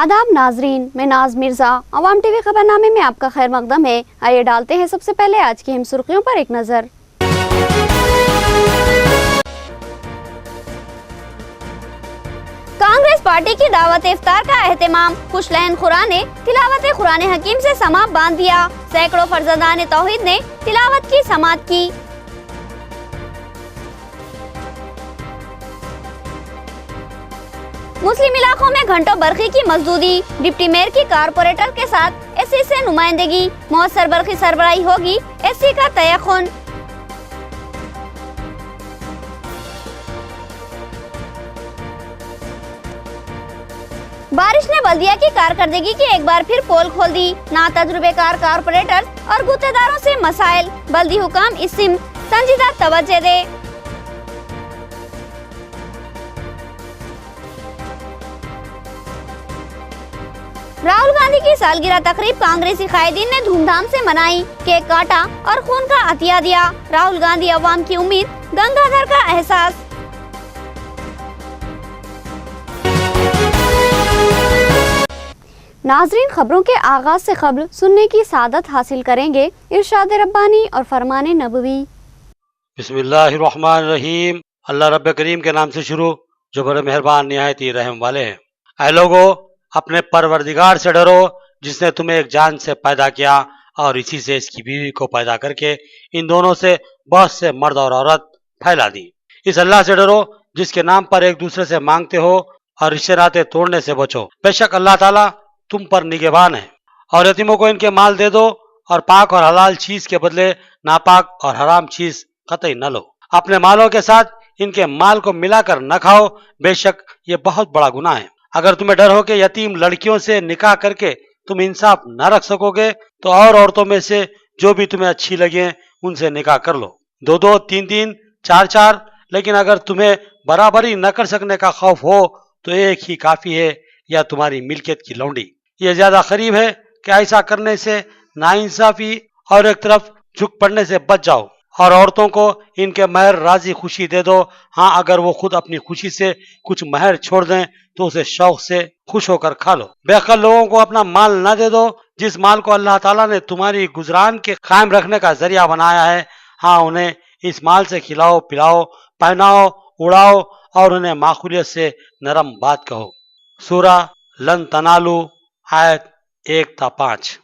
आदाब नाजरीन, मैं नाज मिर्जा। अवाम टीवी खबरनामे में आपका खैर मकदम है। आइए डालते हैं सबसे पहले आज की अहम सुर्खियों पर एक नजर। कांग्रेस पार्टी की दावत इफ्तार का एहतमाम। खुशलैन खुरा ने तिलावत कुरान हकीम से समात बांध दिया। सैकड़ों फर्जंदान तौहीद ने तिलावत की समात की। मुस्लिम इलाकों में घंटों बरखी की मजदूरी। डिप्टी मेयर की कारपोरेटर के साथ एससी से नुमाइंदगी। मौसर बरखी सरबराही होगी, एससी का तयख्खुन। बारिश ने बल्दिया की कारकर्दगी की एक बार फिर पोल खोल दी। ना तजुर्बेकार कारपोरेटर और गुत्तेदारों से मसाइल। बल्दी हुकाम इस सिम संजीदा तवज्जो दे। राहुल गांधी की सालगिरह तकरीब कांग्रेसी कायदीन ने धूमधाम से मनाई। केक काटा और खून का अतिया दिया। राहुल गांधी अवाम की उम्मीद, गंगाधर का एहसास। नाजरीन, खबरों के आगाज से कब्ल सुनने की सादत हासिल करेंगे इरशाद रब्बानी और फरमान नबवी। बिस्मिल्लाहिर्रहमानिर्रहीम। अल्लाह रब्ब करीम के नाम से शुरू, जो बड़े मेहरबान निहायत ही रहम वाले हैं। ऐ लोगो, अपने परवरदिगार से डरो, जिसने तुम्हें एक जान से पैदा किया और इसी से इसकी बीवी को पैदा करके इन दोनों से बहुत से मर्द और औरत फैला दी। इस अल्लाह से डरो जिसके नाम पर एक दूसरे से मांगते हो और रिश्ते नाते तोड़ने से बचो। बेशक अल्लाह ताला तुम पर निगहबान है। और यतीमों को इनके माल दे दो और पाक और हलाल चीज के बदले नापाक और हराम चीज कतई न लो। अपने मालों के साथ इनके माल को मिलाकर न खाओ, बेशक ये बहुत बड़ा गुनाह है। अगर तुम्हें डर हो कि यतीम लड़कियों से निकाह करके तुम इंसाफ न रख सकोगे तो और औरतों में से जो भी तुम्हें अच्छी लगे उनसे निकाह कर लो। दो दो, तीन तीन, चार चार। लेकिन अगर तुम्हें बराबरी न कर सकने का खौफ हो तो एक ही काफी है, या तुम्हारी मिल्कियत की लौंडी। ये ज्यादा करीब है कि ऐसा करने से नाइंसाफी और एक तरफ झुक पड़ने से बच जाओ। और औरतों को इनके महर राजी खुशी दे दो। हाँ, अगर वो खुद अपनी खुशी से कुछ महर छोड़ दें तो उसे शौक से खुश होकर खा लो। बेअक्ल लोगों को अपना माल न दे दो, जिस माल को अल्लाह ताला ने तुम्हारी गुजरान के कायम रखने का जरिया बनाया है। हाँ, उन्हें इस माल से खिलाओ, पिलाओ, पहनाओ, उड़ाओ और उन्हें माखूलियत से नरम बात कहो। सूरा लन तनालू, आयत 1-5।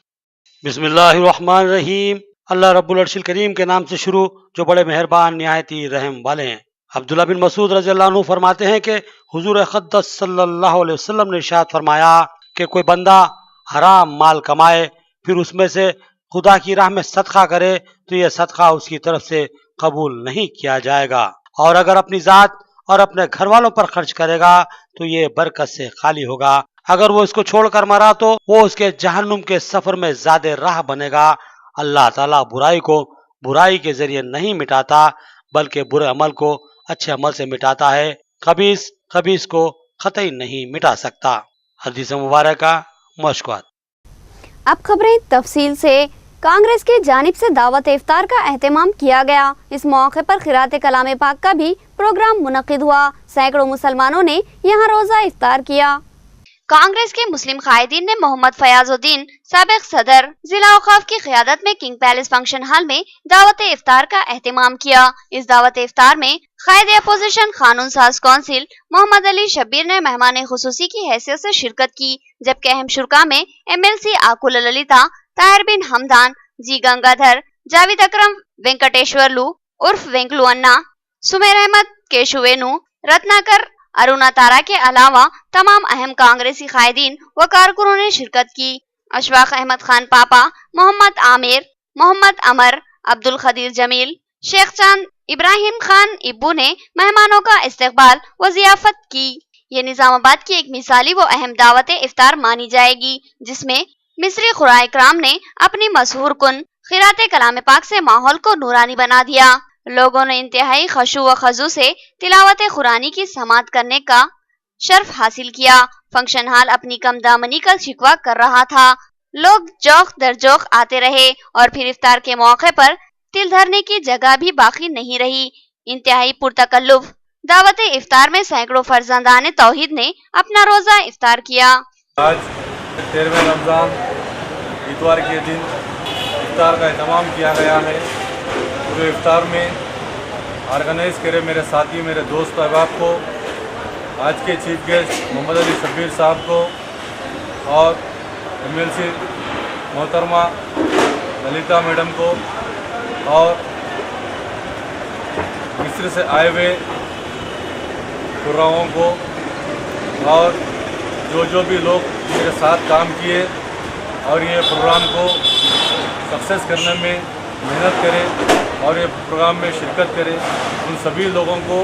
बिस्मिल्लाहिर्रहमानिर्रहीम। अल्लाह रब्बुल अर्शिल करीम के नाम से शुरू, जो बड़े मेहरबान निहायत ही रहम वाले हैं। अब्दुल्लाह बिन मसूद रज़ियल्लाहु अन्हु फरमाते हैं कि हुजूर अक़दस सल्लल्लाहु अलैहि वसल्लम ने इरशाद फरमाया कि कोई बंदा हराम माल कमाए फिर उसमें से खुदा की राह में सदका करे तो यह सदका उसकी तरफ से कबूल नहीं किया जाएगा। और अगर अपनी जात और अपने घर वालों पर खर्च करेगा तो ये बरकत से खाली होगा। अगर वो इसको छोड़कर मरा तो वो उसके जहन्नुम के सफर में ज्यादा राह बनेगा। अल्लाह ताला बुराई को बुराई के जरिए नहीं मिटाता, बल्कि बुरे अमल को अच्छे अमल से मिटाता है। खबीस को कतई नहीं मिटा सकता। हदीस मुबारक मशक़ात। अब खबरें तफसील से। कांग्रेस की जानिब से दावत इफ्तार का एहतमाम किया गया। इस मौके पर खिरात कलाम पाक का भी प्रोग्राम मुनक़िद हुआ। सैकड़ों मुसलमानों ने यहाँ रोजा इफ्तार किया। कांग्रेस के मुस्लिम कायदीन ने मोहम्मद फयाजुद्दीन साबिक सदर जिला औकाफ की क़ियादत में किंग पैलेस फंक्शन हॉल में दावत इफ्तार का एहतमाम किया। इस दावत इफ्तार में कायदे अपोजिशन कानून साज कौंसिल मोहम्मद अली शब्बीर ने मेहमान खुसूसी की हैसियत से शिरकत की, जबकि अहम शुरा में MLC आकुल ललिता, ताहिर बिन हमदान, जी गंगाधर, जावेद अकरम, वेंकटेश्वरलू उर्फ वेंकलू अन्ना, सुमेर अहमद, केशुवेनु, रत्नाकर, अरुणा तारा के अलावा तमाम अहम कांग्रेसी कायदीन व कारकुनों ने शिरकत की। अशफाक अहमद खान पापा, मोहम्मद आमिर, मोहम्मद अमर, अब्दुल खदीर जमील, शेख चांद, इब्राहिम खान इब्बू ने मेहमानों का इस्तकबाल व जियाफत की। ये निजामाबाद की एक मिसाली व अहम दावत इफ्तार मानी जाएगी, जिसमें मिस्री खुराए इकराम ने अपनी मशहूर कुन खिराते कलाम पाक से माहौल को नूरानी बना दिया। लोगों ने इंतहाई खशू व खजू से तिलावत कुरानी की समात करने का शर्फ हासिल किया। फंक्शन हॉल अपनी कम दामनी का शिकवा कर रहा था। लोग जोख दर जोख आते रहे और फिर इफ्तार के मौके पर तिल धरने की जगह भी बाकी नहीं रही। इंतहाई पुरतकल्लुफ दावत इफ्तार में सैकड़ों फर्जंदान तौहीद ने अपना रोजा इफ्तार किया। आज 13वें रमज़ान इतवार के दिन इफ्तार का एहतमाम किया गया है। पूरे इफ्तार में ऑर्गेनाइज़ करे मेरे साथी, मेरे दोस्त अहबाब को, आज के चीफ गेस्ट मोहम्मद अली शब्बीर साहब को और MLC मोहतरमा ललिता मैडम को और मिस्र से आए हुए कुर्राओं को और जो भी लोग मेरे साथ काम किए और ये प्रोग्राम को सक्सेस करने में मेहनत करें और ये प्रोग्राम में शिरकत करें, उन सभी लोगों को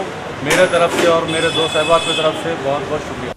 मेरे तरफ से और मेरे दोस्त अहबाब की तरफ से बहुत बहुत शुक्रिया।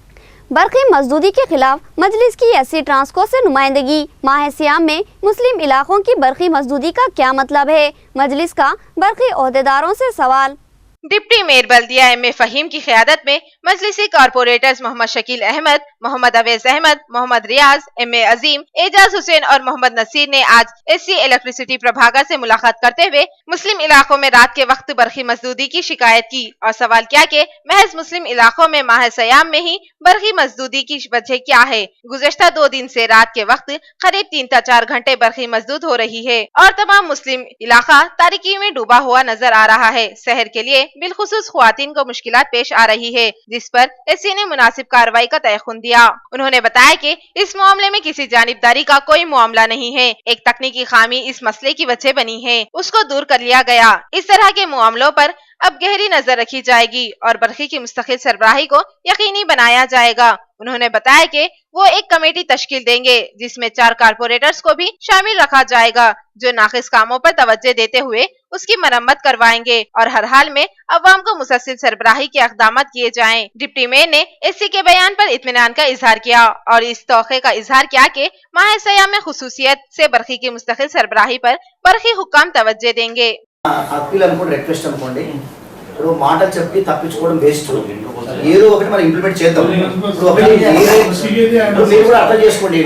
बरक़ी मजदूरी के खिलाफ मजलिस की SC ट्रांसको से नुमाइंदगी। माह सियाम में मुस्लिम इलाकों की बरक़ी मजदूरी का क्या मतलब है? मजलिस का बरक़ी ओहदेदारों से सवाल। डिप्टी मेयर बल्दिया M.A. फहीम की क़यादत में मजलिसी कारपोरेटर्स मोहम्मद शकील अहमद, मोहम्मद अवैस अहमद, मोहम्मद रियाज, M.A. अजीम, एजाज हुसैन और मोहम्मद नसीर ने आज SC इलेक्ट्रिसिटी प्रभागा से मुलाकात करते हुए मुस्लिम इलाकों में रात के वक्त बरक़ी मजदूरी की शिकायत की और सवाल किया कि महज मुस्लिम इलाकों में माह सयाम में ही बरक़ी मजदूरी की वजह क्या है। गुज़श्ता 2 दिन से रात के वक्त करीब 3 से 4 घंटे बरक़ी मजदूर हो रही है और तमाम मुस्लिम इलाका तारीकी में डूबा हुआ नजर आ रहा है। शहर के लिए बिलखुसूस ख्वातीन को मुश्किलात पेश आ रही है, जिस पर SC ने मुनासिब कार्रवाई का तयखुन दिया। उन्होंने बताया कि इस मामले में किसी जानिबदारी का कोई मामला नहीं है, एक तकनीकी खामी इस मसले की वजह बनी है, उसको दूर कर लिया गया। इस तरह के मामलों पर अब गहरी नजर रखी जाएगी और बरक़ी की मुस्तकिल सरबराही को यकीनी बनाया जाएगा। उन्होंने बताया कि वो एक कमेटी तश्कील देंगे जिसमें 4 कारपोरेटर्स को भी शामिल रखा जाएगा जो नाक़िस कामों पर तवज्जो देते हुए उसकी मरम्मत करवाएंगे और हर हाल में अवाम को मुसलसल सरबराही के इक़दाम किए जाएं। डिप्टी मेयर ने SC के बयान पर इत्मीनान का इजहार किया और इस तौक़े का इजहार किया कि माह सयाम में खुसूसियत से बरक़ी की मुस्तकिल सरबराही पर बरक़ी हुक्काम तवज्जो देंगे। అప్పీల్ అనుకోండి, రిక్వెస్ట్ అనుకోండి, ఇప్పుడు మాటలు చెప్పి తప్పించుకోవడం వేస్ట్, ఏదో ఒకటి మనం ఇంప్లిమెంట్ చేద్దాం. ఇప్పుడు ఒకటి మీరు కూడా అర్థం చేసుకోండి.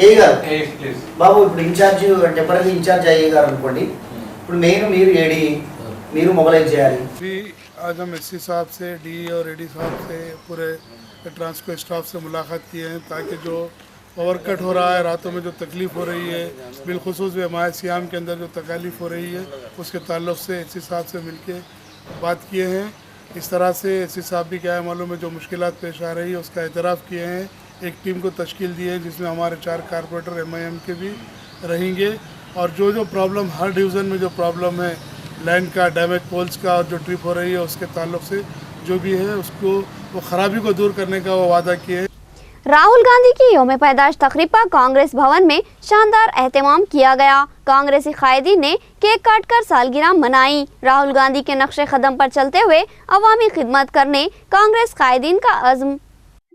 ఏ గారు బాబు ఇప్పుడు ఇన్ఛార్జ్ టెంపరీ ఇన్ఛార్జ్ అయ్యే గారు అనుకోండి, ఇప్పుడు మెయిన్ మీరు ఏడి మీరు మొబైలైజ్ చేయాలి. आज हम SC साहब से, DE और AD साहब से, पूरे ट्रांसको स्टाफ से मुलाकात किए हैं ताकि जो पावर कट हो रहा है, रातों में जो तकलीफ़ हो रही है, बिलखुसूस माह सियाम के अंदर जो तकालीफ हो रही है, उसके ताल्लुक़ से SC साहब से मिलके बात किए हैं। इस तरह से SC साहब भी क्या है मालूम है जो मुश्किलात पेश आ रही है उसका एतराफ़ किए हैं। एक टीम को तश्कील दी है जिसमें हमारे 4 कारपोरेटर MIM के भी रहेंगे और जो प्रॉब्लम हर डिवीज़न में जो प्रॉब्लम है, लैंड का, डैमेज पोल्स का और जो ट्रिप हो रही है उसके ताल्लुक़ से जो भी है उसको वो ख़राबी को दूर करने का वो वादा किए हैं। राहुल गांधी की यौम पैदाइश तकरीब पर कांग्रेस भवन में शानदार एहतमाम किया गया। कांग्रेसी कायदीन ने केक काटकर सालगिरह मनाई। राहुल गांधी के नक्शे कदम पर चलते हुए अवामी खिदमत करने कांग्रेस कायदीन का अज़्म।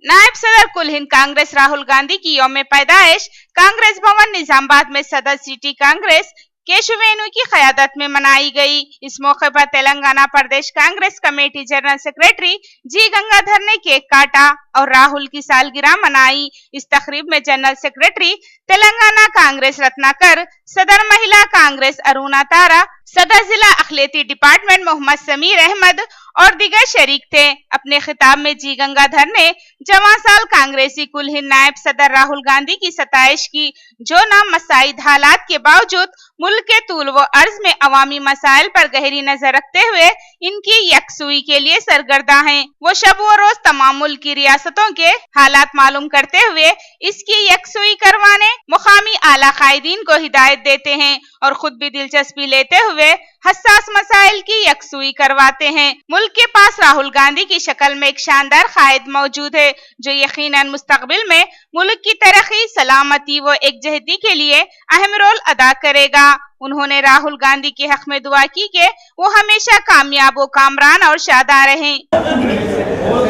नायब सदर कुल हिंद कांग्रेस राहुल गांधी की यौम पैदाइश कांग्रेस भवन निजामाबाद में सदर सिटी कांग्रेस केशवेनु की क़यादत में मनाई गई। इस मौके पर तेलंगाना प्रदेश कांग्रेस कमेटी जनरल सेक्रेटरी जी गंगाधर ने केक काटा और राहुल की सालगिरह मनाई। इस तकरीब में जनरल सेक्रेटरी तेलंगाना कांग्रेस रत्नाकर, सदर महिला कांग्रेस अरुणा तारा, सदर जिला अखिलेती डिपार्टमेंट मोहम्मद समीर अहमद और दीगर शरीक थे। अपने खिताब में जी गंगाधर ने जवां साल कांग्रेसी कुल हिंद नायब सदर राहुल गांधी की सताइश की, जो नामसाइद हालात के बावजूद मुल्क के तूल व अर्ज में अवामी मसाइल पर गहरी नजर रखते हुए इनकी यकसुई के लिए सरगर्दा हैं। वो शब व रोज तमाम मुल्क की रियासतों के हालात मालूम करते हुए इसकी यकसुई करवाने मुकामी आला कायदीन को हिदायत देते हैं और खुद भी दिलचस्पी लेते हुए हसास मसाइल की यकसुई करवाते हैं। मुल्क के पास राहुल गांधी की शक्ल में एक शानदार कायद मौजूद है जो यकीनन मुस्तकबिल में मुल्क की तरक्की, सलामती व एकजहती के लिए अहम रोल अदा करेगा। उन्होंने राहुल गांधी के हक में दुआ की कि वो हमेशा कामयाब व कामरान और शादा रहें।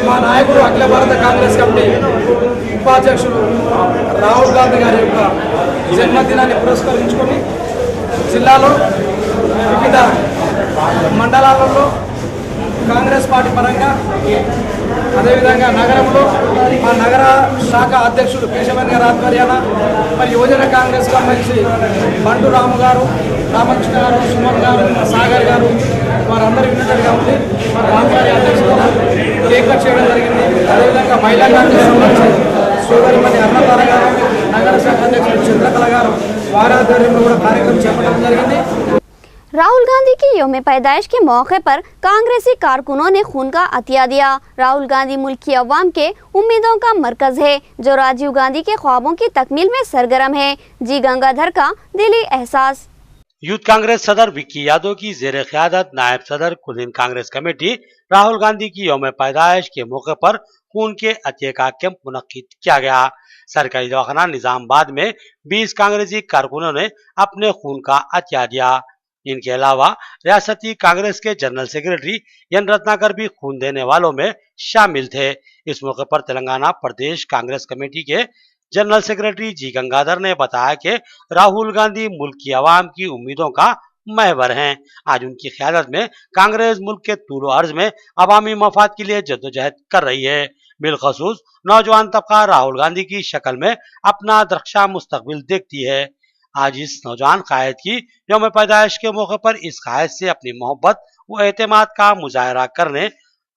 మా నాయకుడు అఖిల భారత కాంగ్రెస్ కమిటీ ఉపాధ్యక్షుడు రాహుల్ గాంధీ గారి యొక్క జన్మదినాన్ని పురస్కరించుకొని జిల్లాలో వివిధ మండలాలలో కాంగ్రెస్ పార్టీ పరంగా అదేవిధంగా నగరంలో మా నగర శాఖ అధ్యక్షుడు కేశవన్ గారి ఆధ్వర్యాన మరి యువజన కాంగ్రెస్ సంబంధించి బండు రాము గారు, రామకృష్ణ గారు, సుమన్ గారు, సాగర్ గారు వారందరూ యునైటెడ్గా ఉంది. మరి రాము గారి అధ్యక్షతన కేక్ కట్ చేయడం జరిగింది. అదేవిధంగా మహిళా కాంగ్రెస్ సంబంధించి సోదరిమణి అన్నదాన గారు, నగర శాఖ అధ్యక్షుడు చంద్రకళ గారు వారి ఆధ్వర్యంలో కూడా కార్యక్రమం చేపట్టడం జరిగింది. राहुल गांधी की यौम पैदाइश के मौके पर कांग्रेसी कारकुनों ने खून का अतिया दिया। राहुल गांधी मुल्क की अवाम के उम्मीदों का मरकज है, जो राजीव गांधी के ख्वाबों की तकमील में सरगर्म है। जी गंगाधर का दिली एहसास। यूथ कांग्रेस सदर विक्की यादव की जेर क़यादत नायब सदर कुल हिंद कांग्रेस कमेटी राहुल गांधी की यौम पैदाइश के मौके पर खून के अतिये का कैंप मुनक्किद किया गया। सरकारी दवाखाना निजामाबाद में 20 कांग्रेसी कारकुनों ने अपने खून का अतिया दिया। इनके अलावा रियासती कांग्रेस के जनरल सेक्रेटरी एन रत्नाकर भी खून देने वालों में शामिल थे। इस मौके पर तेलंगाना प्रदेश कांग्रेस कमेटी के जनरल सेक्रेटरी जी गंगाधर ने बताया कि राहुल गांधी मुल्क की आवाम की उम्मीदों का महवर हैं। आज उनकी क़यादत में कांग्रेस मुल्क के तूल अर्ज में अवामी मफाद के लिए जद्दोजहद कर रही है। बिलखसूस नौजवान तबका राहुल गांधी की शक्ल में अपना दरख्शां मुस्तकबिल देखती है। आज इस नौजवान कायद की यौम पैदाइश के मौके पर इस कायद से अपनी मोहब्बत व एतमाद का मुजाहरा करने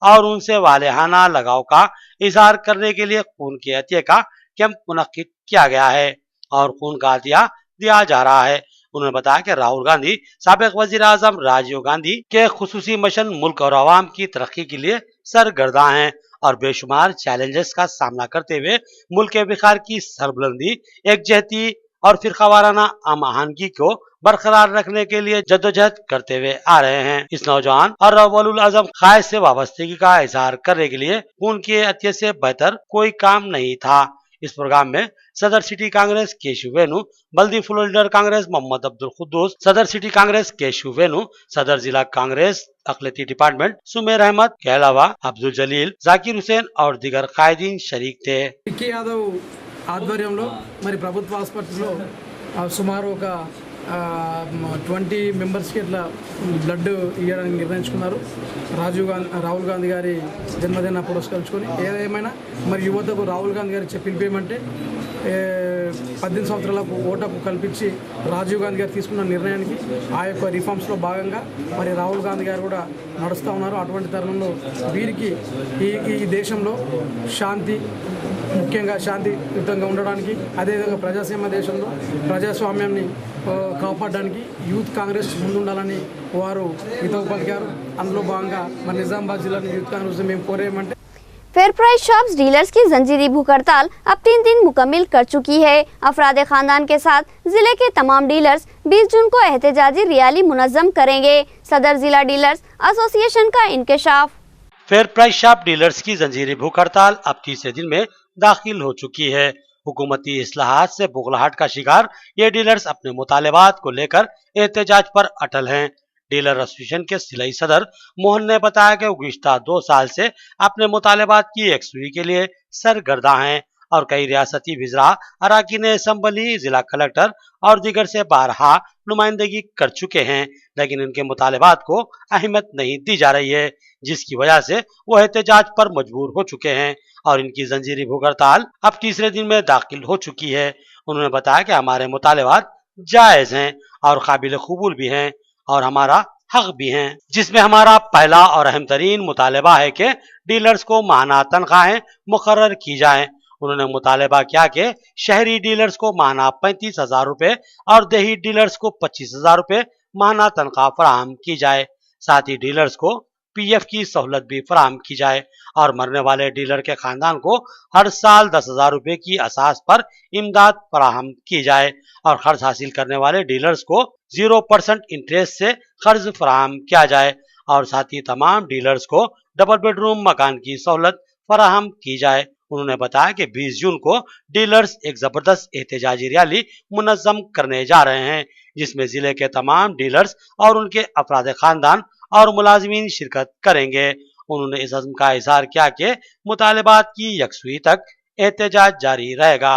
और उनसे वालेहाना लगाव का इजहार करने के लिए खून के अतिये का कैंप मुनक्किद किया गया है और खून का अतिया दिया जा रहा है। उन्होंने बताया कि राहुल गांधी साबिक वजीर आजम राजीव गांधी के खुसूसी मिशन मुल्क और आवाम की तरक्की के लिए सरगर्दा हैं और बेशुमार चैलेंजेस का सामना करते हुए मुल्क के विकार की सरबुलंदी, एकजहती और फिरकावाराना आहंगी को बरकरार रखने के लिए जद्दोजहद करते हुए आ रहे हैं। इस नौजवान और अव्वलुल आजम कायद से वाबस्तगी का इजहार करने के लिए खून के अतिये से बेहतर कोई काम नहीं था। इस प्रोग्राम में सदर सिटी कांग्रेस केशव वेणु, बल्दी फ्लोर लीडर कांग्रेस मोहम्मद अब्दुल कुद्दूस, सदर सिटी कांग्रेस केशव वेणु, सदर जिला कांग्रेस अखिलती डिपार्टमेंट सुमेर अहमद के अलावा अब्दुल जलील, जाकिर हुसैन और दीगर कायदीन शरीक थे। విక్కీ యాదవ్ ఆధ్వర్యంలో మరి ప్రభుత్వ హాస్పిటల్లో సుమారు ఒక 20 మెంబర్స్కి ఇట్లా బ్లడ్ ఇవ్వడానికి నిర్ణయించుకున్నారు. రాహుల్ గాంధీ గారి జన్మదిన పురస్కరించుకొని ఏదేమైనా మరి యువతకు రాహుల్ గాంధీ గారు పిలిపేయమంటే 18 సంవత్సరాలకు ఓటకు కల్పించి రాజీవ్ గాంధీ గారు తీసుకున్న నిర్ణయానికి ఆ యొక్క రిఫార్మ్స్లో భాగంగా మరి రాహుల్ గాంధీ గారు కూడా నడుస్తూ ఉన్నారు. అటువంటి తరుణంలో వీరికి ఈ దేశంలో శాంతి, ముఖ్యంగా శాంతియుతంగా ఉండడానికి, అదేవిధంగా ప్రజాస్వామ్య దేశంలో ప్రజాస్వామ్యాన్ని కాపాడడానికి యూత్ కాంగ్రెస్ ముందుండాలని వారు హితవు పలికారు. అందులో భాగంగా మరి నిజామాబాద్ జిల్లాని యూత్ కాంగ్రెస్ మేము కోరేమంటే फेयर प्राइस शॉप्स डीलर्स की जंजीरी भूख हड़ताल अब 3 दिन मुकम्मिल कर चुकी है। अफराद खानदान के साथ जिले के तमाम डीलर्स 20 जून को एहतजाजी रैली मुनज़्ज़म करेंगे। सदर जिला डीलर्स एसोसिएशन का इंकशाफ। फेयर प्राइस शॉप डीलर्स की जंजीरी भूख हड़ताल अब तीसरे दिन में दाखिल हो चुकी है। हुकूमती इस्लाहात से बुगलाहट का शिकार ये डीलर्स अपने मुतालबात को लेकर एहतजाज पर अटल हैं। डीलर एसोसिएशन के सिलाई सदर मोहन ने बताया कि गुज़िश्ता 2 साल से अपने मुतालबात की यकसुई के लिए सरगर्दा हैं और कई रियासती वज़रा, अराकीन असम्बली, जिला कलेक्टर और दीगर से बारहा नुमाइंदगी कर चुके हैं, लेकिन इनके मुतालबात को अहमियत नहीं दी जा रही है, जिसकी वजह से वो एहतजाज पर मजबूर हो चुके हैं और इनकी जंजीरी भूख हड़ताल अब तीसरे दिन में दाखिल हो चुकी है। उन्होंने बताया कि हमारे मुतालबात जायज़ हैं और काबिल कबूल भी हैं और हमारा हक भी हैं, जिसमें हमारा पहला और अहम तरीन मुतालबा है कि डीलर्स को माहाना तनख्वाहें मुकर्रर की जाएं। उन्होंने मुतालबा किया कि शहरी डीलर्स को माहाना 35,000 रुपये और देही डीलर्स को 25,000 रुपये माहाना तनख्वाह फराहम की जाए। साथ ही डीलर्स को PF की सहूलत भी फराहम की जाए और मरने वाले डीलर के खानदान को हर साल 10,000 रुपये की असास पर इमदाद फराहम की जाए और कर्ज हासिल करने वाले डीलर्स को 0% इंटरेस्ट से कर्ज फराहम किया जाए और साथ ही तमाम डीलर्स को डबल बेडरूम मकान की सहूलत फराहम की जाए। उन्होंने बताया कि 20 जून को डीलर्स एक जबरदस्त एहतजाजी रैली मुनज़्ज़म करने जा रहे हैं, जिसमें जिले के तमाम डीलर्स और उनके अफराद खानदान और मुलाजिमीन शिरकत करेंगे। उन्होंने इस अज़्म का इज़हार किया कि मुतालबात की यकसुई तक एहतजाज जारी रहेगा।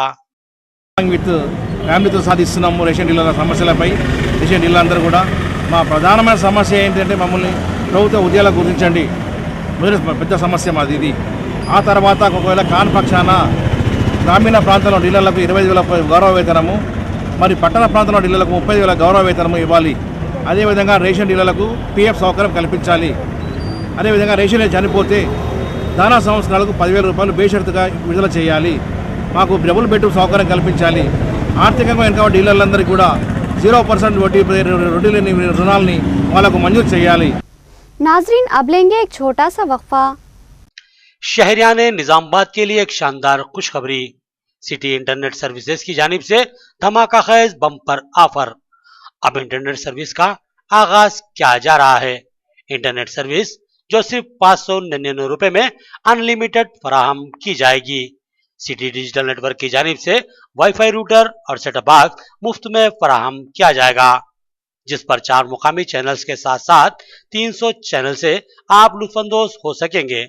ఫ్యామిలీతో సాధిస్తున్నాము రేషన్ డీలర్ల సమస్యలపై. రేషన్ డీలర్లందరూ కూడా మా ప్రధానమైన సమస్య ఏంటంటే మమ్మల్ని ప్రభుత్వ ఉద్యోగాలకు గుర్తించండి, మొదటి పెద్ద సమస్య మాది ఇది. ఆ తర్వాత ఒకవేళ కాని పక్షాన గ్రామీణ ప్రాంతంలో డీలర్లకు 25,000 గౌరవ వేతనము, మరి పట్టణ ప్రాంతంలో డీలర్లకు 30,000 గౌరవ వేతనము ఇవ్వాలి. అదేవిధంగా రేషన్ డీలర్లకు PF సౌకర్యం కల్పించాలి. అదేవిధంగా రేషన్ చనిపోతే దానా సంస్కరణలకు 10,000 రూపాయలు బేషరతుగా విడుదల చేయాలి. మాకు డబుల్ బెడ్రూమ్ సౌకర్యం కల్పించాలి. ఆర్థికంగా వెనుక డీలర్లందరికీ కూడా 0% వడ్డీ లేని రుణాలని వాళ్ళకు మంజూరు చేయాలి. नाजरीन अब लेंगे एक छोटा सा वक्फा. शहरियाने निजामाबाद के लिए एक शानदार खुशखबरी. सिटी इंटरनेट सर्विसेज की जानिब से धमाका खेज बम्पर ऑफर. अब इंटरनेट सर्विस का आगाज किया जा रहा है. इंटरनेट सर्विस जो सिर्फ 599 रुपए में अनलिमिटेड फराहम की जाएगी. सिटी डिजिटल नेटवर्क की जानिब से वाईफाई रूटर और सेटअप बॉक्स मुफ्त में फराहम किया जाएगा, जिस पर 4 मुकामी चैनल्स के साथ साथ 300 चैनल से आप लुत्फानंदोज हो सकेंगे.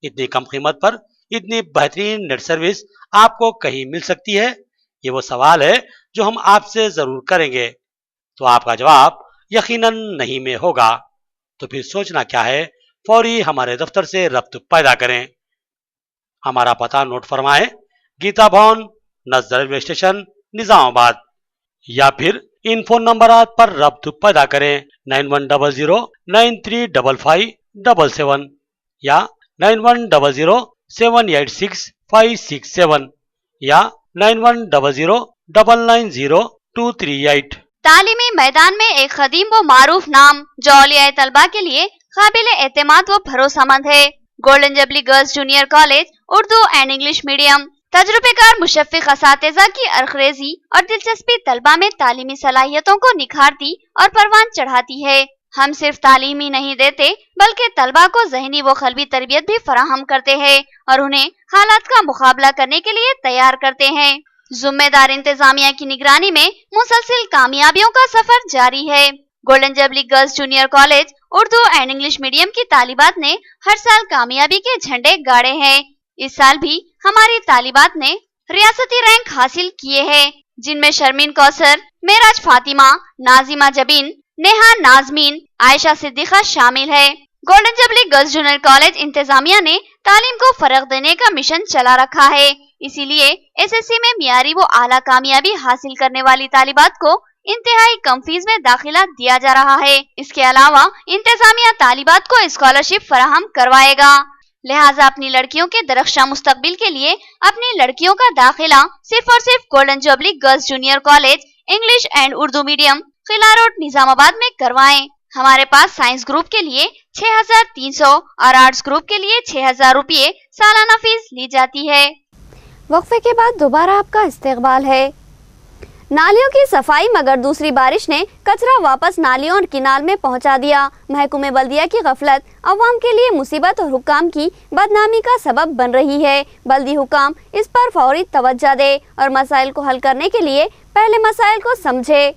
इतनी कम कीमत पर इतनी बेहतरीन नेट सर्विस आपको कहीं मिल सकती है? ये वो सवाल है जो हम आपसे जरूर करेंगे. तो आपका जवाब यकीनन नहीं में होगा. तो फिर सोचना क्या है, फौरी हमारे दफ्तर से रब्त पैदा करें. हमारा पता नोट फरमाएं, गीता भवन नज़र रेलवे स्टेशन निजामाबाद, या फिर इन फोन नंबरात पर रब्त पैदा करें 9100935577 या 9100786567 या 9100990238. तालीमी मैदान में एक कदीम व मारूफ नाम जो औलिया तलबा के लिए काबिल एतमाद व भरोसामंद है. Golden jubilee girls junior college Urdu and English medium तजुर्बेकार मुशफ़िक़ असातिज़ा की अरख़रेज़ी और दिलचस्पी तलबा में तालीमी सलाहियतों को निखारती और परवान चढ़ाती है. हम सिर्फ तालीम ही नहीं देते बल्कि तलबा को ज़हनी व क़ल्बी तरबियत भी फराहम करते हैं और उन्हें हालात का मुकाबला करने के लिए तैयार करते हैं. जिम्मेदार इंतजामिया की निगरानी में मुसलसिल कामयाबियों का सफर जारी है. Golden jubilee girls junior college Urdu and English medium की तालिबात ने हर साल कामयाबी के झंडे गाड़े हैं. इस साल भी हमारी तालिबात ने रियासती रैंक हासिल किए हैं, जिनमें शर्मीन कौसर, मेराज फातिमा, नाजिमा जबीन, नेहा नाजमीन, आयशा सिद्दीका शामिल है. Golden jubilee girls junior college इंतजामिया ने तालीम को फरोग देने का मिशन चला रखा है. इसीलिए एसएससी में मियारी व आला कामयाबी हासिल करने वाली तालिबात को इंतहाई कम फीस में दाखिला दिया जा रहा है. इसके अलावा इंतजामिया तालिबात को स्कॉलरशिप फराहम करवाएगा. लिहाजा अपनी लड़कियों के दरख्शां मुस्तकबिल के लिए अपनी लड़कियों का दाखिला सिर्फ और सिर्फ golden jubilee girls junior college English and Urdu medium Qila road Nizamabad में करवाएं. हमारे पास साइंस ग्रुप के लिए 6300 और आर्ट्स ग्रुप के लिए 6000 रुपये सालाना फीस ली जाती है. वक्फे के बाद दोबारा आपका इस्तकबाल है. नालियों की सफाई मगर दूसरी बारिश ने कचरा वापस नालियों और किनाल में पहुंचा दिया. महकमे बल्दिया की गफलत अवाम के लिए मुसीबत और हुक्काम की बदनामी का सबब बन रही है. बल्दी हुक्काम इस पर फौरी तवज्जो दे और मसाइल को हल करने के लिए पहले मसाइल को समझे.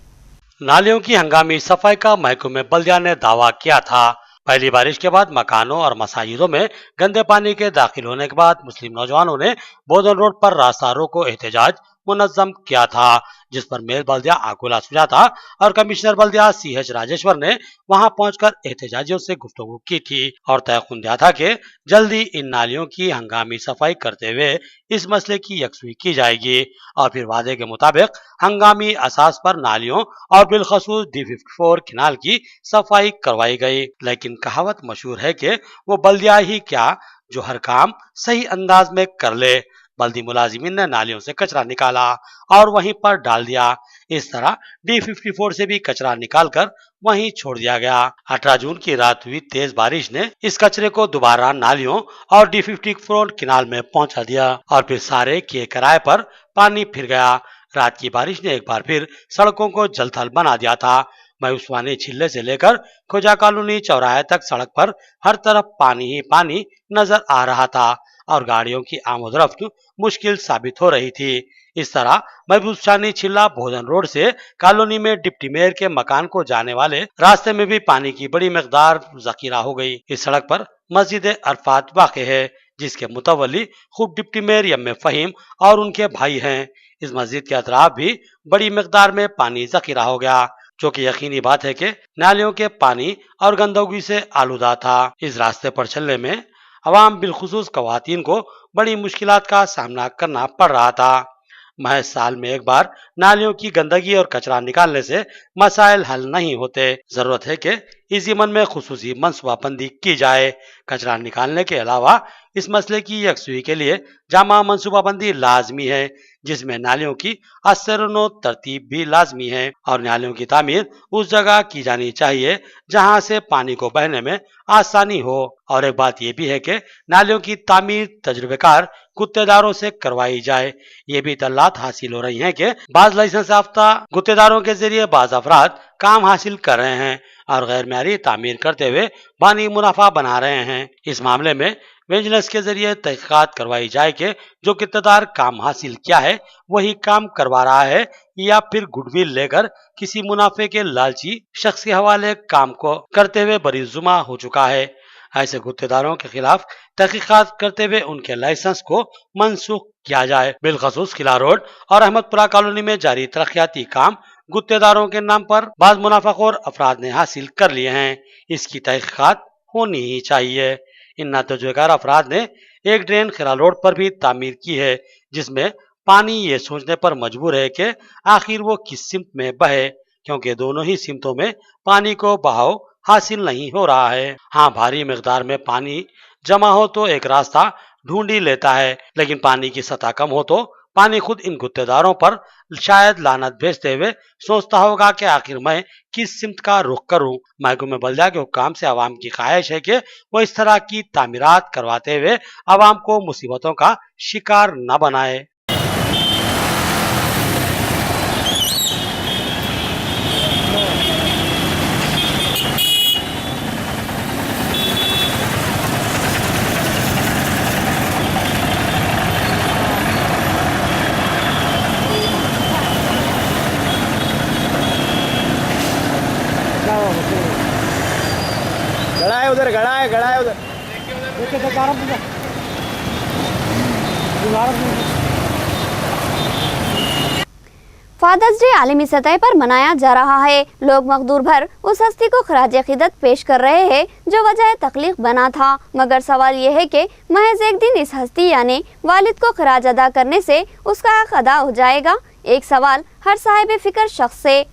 नालियों की हंगामी सफाई का महकमे बल्दिया ने दावा किया था. पहली बारिश के बाद मकानों और मसाजिदों में गंदे पानी के दाखिल होने के बाद मुस्लिम नौजवानों ने बोधन रोड पर रास्ता रोको एहतजाज मुनज़्ज़म किया था, जिस पर मेयर बल्दिया आकुला सुजाता और कमिश्नर बल्दिया CH राजेश्वर ने वहां पहुंचकर एहतजाजियों से गुफ्तगू की थी और तयक़ुन दिया था कि जल्दी इन नालियों की हंगामी सफाई करते हुए इस मसले की यकसुई की जाएगी. और फिर वादे के मुताबिक हंगामी असास पर नालियों और बिलखसूस D54 किनाल की सफाई करवाई गई. लेकिन कहावत मशहूर है कि वो बल्दिया ही क्या जो हर काम सही अंदाज में कर ले. बल्दी मुलाजिमीन ने नालियों से कचरा निकाला और वहीं पर डाल दिया. इस तरह D54 से भी कचरा निकालकर वहीं छोड़ दिया गया. 18 जून की रात हुई तेज बारिश ने इस कचरे को दोबारा नालियों और D54 किनाल में पहुंचा दिया और फिर सारे किए किराए पर पानी फिर गया. रात की बारिश ने एक बार फिर सड़कों को जलथल बना दिया था. मायूसवानी छिल्ले से लेकर खोजा कॉलोनी चौराहे तक सड़क पर हर तरफ पानी ही पानी नजर आ रहा था और गाड़ियों की आमद-ओ-रफ्त मुश्किल साबित हो रही थी. इस तरह महबूबशानी छिल्ला भोजन रोड से कॉलोनी में डिप्टी मेयर के मकान को जाने वाले रास्ते में भी पानी की बड़ी मकदार जखीरा हो गई. इस सड़क पर मस्जिद अरफात वाक़े है, जिसके मुतवल्ली खुद डिप्टी मेयर एम.ए. फ़हीम और उनके भाई हैं. इस मस्जिद के अतराफ भी बड़ी मकदार में पानी जखीरा हो गया, जो कि यकीनी बात है कि नालियों के पानी और गंदगी से आलूदा था. इस रास्ते पर चलने में अवाम बिलखुसूस ख़वातीन को बड़ी मुश्किलात का सामना करना पड़ रहा था. महज साल में एक बार नालियों की गंदगी और कचरा निकालने से मसाइल हल नहीं होते। जरूरत है कि इस ज़िम्मन में खुसूसी मनसूबाबंदी की जाए। कचरा निकालने के अलावा इस मसले की यकसुई के लिए जामा मनसूबाबंदी लाजमी है, जिसमें नालियों की असरनो तरतीब भी लाजमी है और नालियों की तामीर उस जगह की जानी चाहिए जहां से पानी को बहने में आसानी हो। और एक बात यह भी है कि नालियों की तामीर तजुर्बेकार गुत्तेदारों से करवाई जाए। ये भी इत्तलात हासिल हो रही हैं कि बाज लाइसेंस याफ्ता गुत्तेदारों के जरिए बाज अफराद काम हासिल कर रहे हैं और गैर म्यारी तामीर करते हुए बानी मुनाफा बना रहे हैं। इस मामले में विजिलेंस के जरिए तहकीकात करवाई जाए कि जो गुत्तेदार काम हासिल किया है वही काम करवा रहा है या फिर गुडविल लेकर किसी मुनाफे के लालची शख्स के हवाले काम को करते हुए बरीजुमा हो चुका है। ऐसे गुत्तेदारों के खिलाफ तहकीकात करते हुए उनके लाइसेंस को मनसूख किया जाए। बिलखसूस किला रोड और अहमदपुरा कॉलोनी में जारी तरक्याती काम गुत्तेदारों के नाम पर बाज मुनाफाखोर अफराद ने हासिल कर लिए हैं। इसकी तहकीकात होनी ही चाहिए। इन नातजुर्बेकार अफराद ने एक ड्रेन खिला रोड पर भी तामीर की है, जिसमें पानी ये सोचने पर मजबूर है कि आखिर वो किस सिमत में बहे, क्योंकि दोनों ही सिमतों में पानी को बहाव हासिल नहीं हो रहा है। हाँ, भारी मिकदार में पानी जमा हो तो एक रास्ता ढूंढ ही लेता है, लेकिन पानी की सतह कम हो तो पानी खुद इन गुत्तेदारों पर शायद लानत भेजते हुए सोचता होगा कि आखिर मैं किस सिमत का रुख करूं। महकूम बल्दिया के हुक्काम से आवाम की ख्वाहिश है कि वो इस तरह की तामीरात करवाते हुए आवाम को मुसीबतों का शिकार न बनाए। गड़ा है उधर फादर्स डे आलमी सतह पर मनाया जा रहा है। लोग मकदूर भर उस हस्ती को खराज अकीदत पेश कर रहे हैं जो वजह तख्लीक बना था, मगर सवाल यह है कि महज एक दिन इस हस्ती यानी वालिद को खराज अदा करने से उसका हक अदा हो जाएगा। एक सवाल हर साहिब फिक्र शख्स से।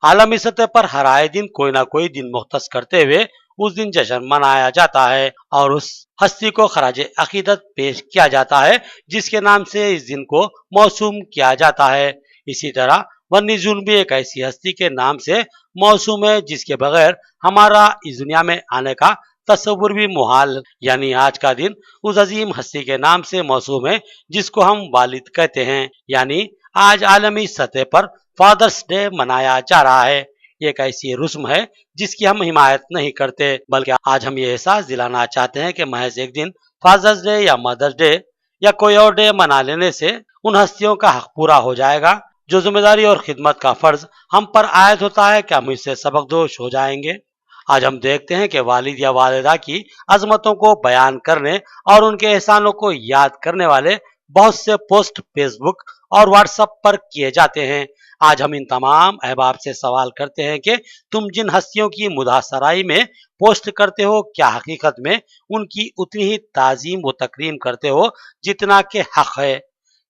आलमी सतह पर हर आए दिन कोई ना कोई दिन मुख्तस करते हुए उस दिन जश्न मनाया जाता है और उस हस्ती को खराज अकीदत पेश किया जाता है जिसके नाम से इस दिन को मौसूम किया जाता है। इसी तरह 19 जून भी एक ऐसी हस्ती के नाम से मौसूम है जिसके बगैर हमारा इस दुनिया में आने का तस्वुर भी मुहाल। यानी आज का दिन उस अजीम हस्ती के नाम से मौसूम है जिसको हम वालिद कहते हैं। यानी आज आलमी सतह पर फादर्स डे मनाया जा रहा है। ये एक ऐसी रस्म है जिसकी हम हिमायत नहीं करते, बल्कि आज हम ये एहसास दिलाना चाहते हैं कि महज एक दिन फादर्स डे या मदर्स डे या कोई और डे मना लेने से उन हस्तियों का हक पूरा हो जाएगा। जो जिम्मेदारी और खिदमत का फर्ज हम पर आयद होता है, क्या हम इससे सबकदोश हो जाएंगे? आज हम देखते हैं कि वालिद या वालिदा की अजमतों को बयान करने और उनके एहसानों को याद करने वाले बहुत से पोस्ट फेसबुक और व्हाट्सएप पर किए जाते हैं। आज हम इन तमाम अहबाब से सवाल करते हैं कि तुम जिन हस्तियों की मुदासराई में पोस्ट करते हो, क्या हकीकत में उनकी उतनी ही ताजीम व तकरीम करते हो जितना के हक है?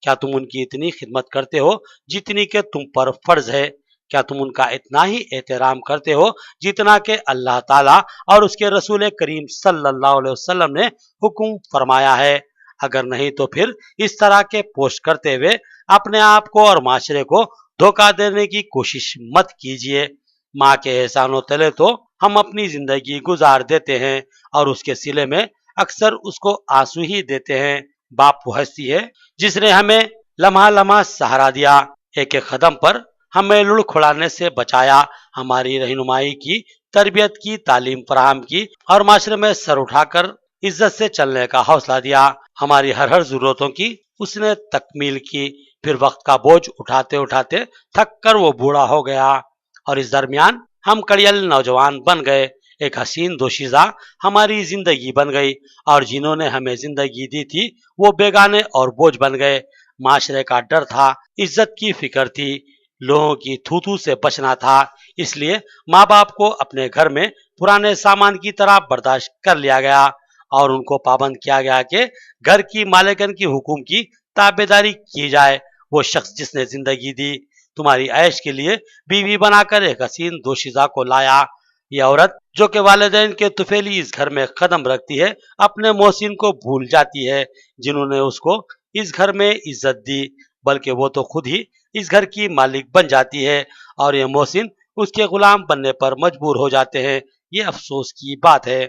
क्या तुम उनकी इतनी खिदमत करते हो जितनी के तुम पर फर्ज है? क्या तुम उनका इतना ही एहतराम करते हो जितना के अल्लाह ताला और उसके रसूल करीम सल्लल्लाहु अलैहि वसल्लम ने हुक्म फरमाया है? अगर नहीं तो फिर इस तरह के पोस्ट करते हुए अपने आप को और माशरे को धोखा देने की कोशिश मत कीजिए। माँ के एहसानों तले तो हम अपनी जिंदगी गुजार देते हैं और उसके सिले में अक्सर उसको आंसू ही देते हैं। बाप वो हस्ती है जिसने हमें लम्हा लम्हा सहारा दिया, एक एक कदम पर हमें लुढ़खुड़ाने से बचाया, हमारी रहनुमाई की, तरबियत की, तालीम फराहम की और माशरे में सर उठाकर इज्जत से चलने का हौसला दिया। हमारी हर जरूरतों की उसने तकमील की। फिर वक्त का बोझ उठाते उठाते थक कर वो बूढ़ा हो गया और इस दरमियान हम कड़ियल नौजवान बन गए। एक हसीन दोशीज़ा हमारी जिंदगी बन गई और जिन्होंने हमें जिंदगी दी थी वो बेगाने और बोझ बन गए। माशरे का डर था, इज्जत की फिक्र थी, लोगों की थू से बचना था। इसलिए माँ बाप को अपने घर में पुराने सामान की तरह बर्दाश्त कर लिया गया और उनको पाबंद किया गया कि घर की मालिकन की हुक्म की ताबेदारी की जाए। वो शख्स जिसने जिंदगी दी, तुम्हारी ऐश के लिए बीवी बनाकर एक हसीन दोशीज़ा को लाया। ये औरत जो कि वालिदैन के तुफैली इस घर में कदम रखती है, अपने मोहसिन को भूल जाती है जिन्होंने उसको इस घर में इज्जत दी, बल्कि वो तो खुद ही इस घर की मालिक बन जाती है और ये मोहसिन उसके गुलाम बनने पर मजबूर हो जाते हैं। ये अफसोस की बात है।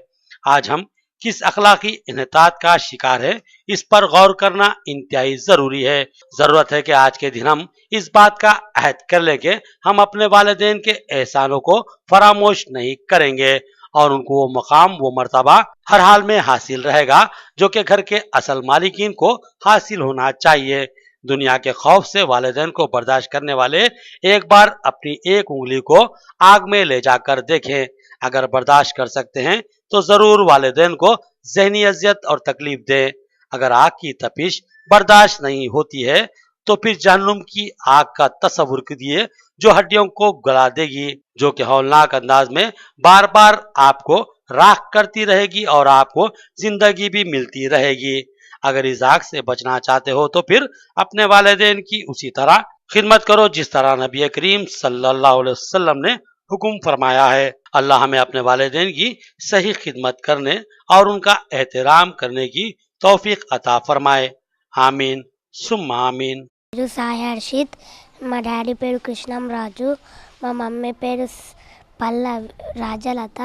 आज हम किस अखलाकी इन्हतात का शिकार है, इस पर गौर करना इंतहाई जरूरी है। जरूरत है कि आज के दिन हम इस बात का अहद कर लें कि हम अपने वालिदैन के एहसानों को फरामोश नहीं करेंगे और उनको वो मकाम, वो मर्तबा हर हाल में हासिल रहेगा जो कि घर के असल मालिकीन को हासिल होना चाहिए। दुनिया के खौफ से वालिदैन को बर्दाश्त करने वाले एक बार अपनी एक उंगली को आग में ले जाकर देखें। अगर बर्दाश्त कर सकते हैं तो जरूर वालिदैन को ज़हनी अजियत और तकलीफ दें। अगर आग की तपिश बर्दाश्त नहीं होती है तो फिर जहन्नुम की आग का तस्वुर कीजिए जो हड्डियों को गला देगी, जो कि हौलनाक अंदाज में बार बार आपको राख करती रहेगी और आपको जिंदगी भी मिलती रहेगी। अगर इस आग से बचना चाहते हो तो फिर अपने वालिदैन की उसी तरह खिदमत करो जिस तरह नबी करीम सल्लल्लाहु अलैहि वसल्लम ने हुक्म फरमाया है। अल्लाह हमें अपने वालिदैन की सही खिदमत करने और उनका एहतराम करने की तौफीक अता फरमाए। आमीन सुम्मा आमीन। సాయి హర్షిత్, మా డాడీ పేరు కృష్ణం రాజు, మా మమ్మీ పేరు పల్ల రాజలత.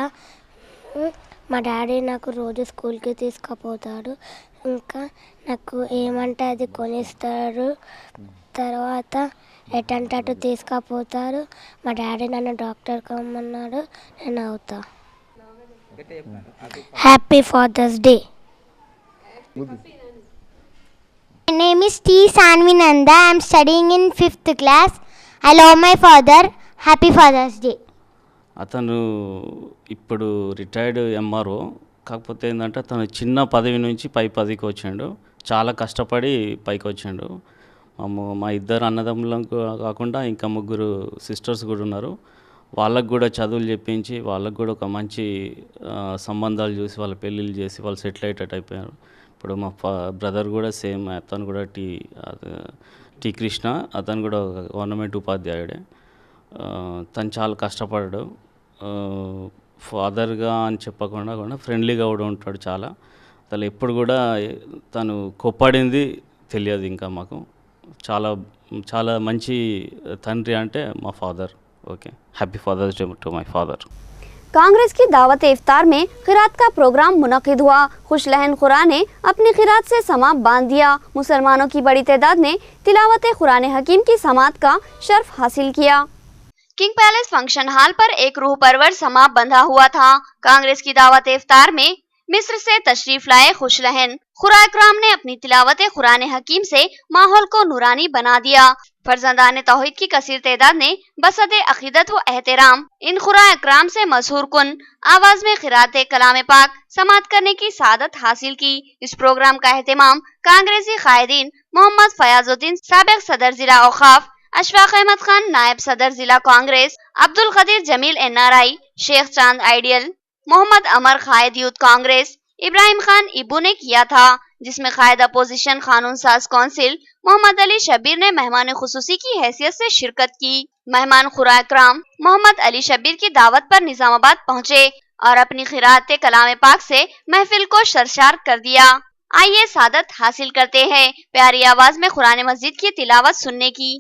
మా డాడీ నాకు రోజు స్కూల్కి తీసుకుపోతాడు, ఇంకా నాకు ఏమంటే అది కొనిస్తాడు. తర్వాత ఎటంటే అటు తీసుకుపోతారు. మా డాడీ నన్ను డాక్టర్ కమ్మన్నాడు, నేను అవుతా. Happy Father's Day. My name is T. Sanvi Nanda. I am studying in 5th class. I love my father. Happy Father's Day. అతను ఇప్పుడు రిటైర్డ్ ఎంఆర్ఓ, కాకపోతే ఏంటంటే అతను చిన్న పదవి నుంచి పై పదవికి వచ్చాడు. చాలా కష్టపడి పైకి వచ్చాడు. మా ఇద్దరు అన్నదమ్ములకు కాకుండా ఇంకా ముగ్గురు సిస్టర్స్ కూడా ఉన్నారు. వాళ్ళకు కూడా చదువులు చెప్పించి వాళ్ళకు కూడా ఒక మంచి సంబంధాలు చూసి వాళ్ళ పెళ్ళిళ్ళు చేసి వాళ్ళు సెటిల్ అయ్యేటట్టు అయిపోయారు. ఇప్పుడు మా బ్రదర్ కూడా సేమ్, అతను కూడా టి కృష్ణ, అతను కూడా గవర్నమెంట్ ఉపాధ్యాయుడే. తను చాలా కష్టపడ్డాడు. ఫాదర్గా అని చెప్పకుండా కూడా ఫ్రెండ్లీగా కూడా ఉంటాడు చాలా. అసలు ఎప్పుడు కూడా తను కోప్పడింది తెలియదు ఇంకా మాకు. చాలా చాలా మంచి తండ్రి అంటే మా father. Okay, happy Father's Day to my father. Congress की दावत इफ्तार में खिरात का प्रोग्राम मुनक्किद हुआ। खुश लहन कुरान ने अपनी खिरात से समात बांध दिया। मुसलमानों की बड़ी तादाद ने तिलावत कुरान हकीम की समात का शर्फ हासिल किया। किंग पैलेस फंक्शन हॉल पर एक रूह परवर समात बंधा हुआ था। कांग्रेस की दावत इफ्तार में मिस्र से तशरीफ लाए खुश लहन खुराइकराम ने अपनी तिलावत कुरान हकीम से माहौल को नूरानी बना दिया। फर्जंदान तौहीद की कसीर तादाद ने बसद अकीदत व एहतराम इन खुराइकराम से मशहूर कुन आवाज में खिरात कलाम पाक समात करने की सादत हासिल की। इस प्रोग्राम का एहतमाम कांग्रेसी कायदीन मोहम्मद फयाजुद्दीन साबिक सदर जिला औकाफ, अशफाक अहमद खान नायब सदर जिला कांग्रेस, अब्दुल कदीर जमील NRI, शेख चांद आइडियल, मोहम्मद अमर कायद यूथ कांग्रेस, इब्राहिम खान इबू ने किया था, जिसमें कायद अपोजिशन कानून साज कौंसिल मोहम्मद अली शब्बीर ने मेहमान खुसूसी की हैसियत से शिरकत की। मेहमान खुराइकराम मोहम्मद अली शब्बीर की दावत पर निजामाबाद पहुंचे और अपनी खिरात कलाम पाक से महफिल को सरशार कर दिया। आइए सादत हासिल करते हैं प्यारी आवाज में कुरान मजीद की तिलावत सुनने की।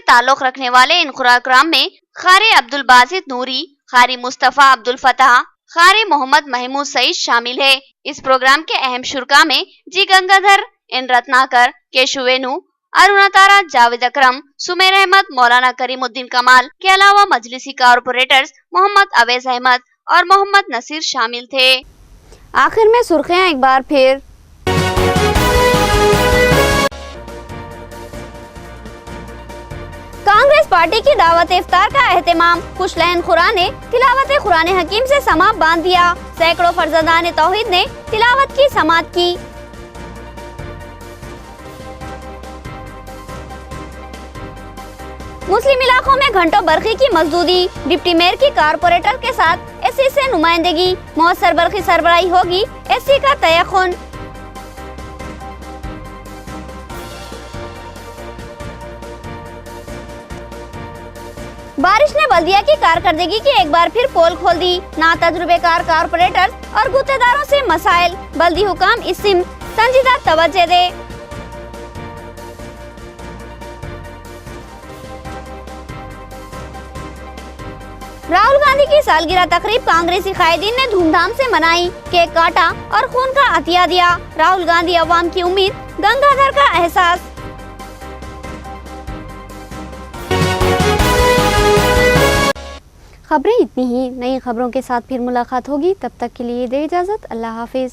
ताल्लुक रखने वाले इन खुराग्राम में कारी अब्दुल बासित नूरी, कारी मुस्तफ़ा अब्दुल फताह, कारी मोहम्मद महमूद सईद शामिल है। इस प्रोग्राम के अहम शुरा में जी गंगाधर, एन रत्नाकर, केशु वेणु, अरुणा तारा, जावेद अकरम, सुमेर अहमद, मौलाना करीमुद्दीन कमाल के अलावा मजलिसी कारपोरेटर्स मोहम्मद अवैस अहमद और मोहम्मद नसीर शामिल थे। आखिर में सुर्खियां एक बार फिर। कांग्रेस पार्टी की दावत इफ्तार का एहतमाम, खुश लहन खुरा ने तिलावत कुरान हकीम से समात बांध दिया। सैकड़ों फर्जंदान तौहीद ने तिलावत की समात की। मुस्लिम इलाकों में घंटों बरखी की मजदूरी, डिप्टी मेयर की कारपोरेटर के साथ एससी से नुमाइंदगी, मौसर बरखी सरबराही होगी, एससी का तयख्खुन। बारिश ने बल्दिया की कारकर्दगी की एक बार फिर पोल खोल दी। ना तजुर्बेकार कारपोरेटर्स और गुत्तेदारों से मसाइल, बल्दी हुकाम इस सिम संजीदा तवज्जो दे। राहुल गांधी की सालगिरह तकरीब कांग्रेसी कायदीन ने धूमधाम से मनाई, केक काटा और खून का अतिया दिया। राहुल गांधी अवाम की उम्मीद, गंगाधर का एहसास। खबरें इतनी ही, नई खबरों के साथ फिर मुलाकात होगी। तब तक के लिए दे इजाजत, अल्लाह हाफिज।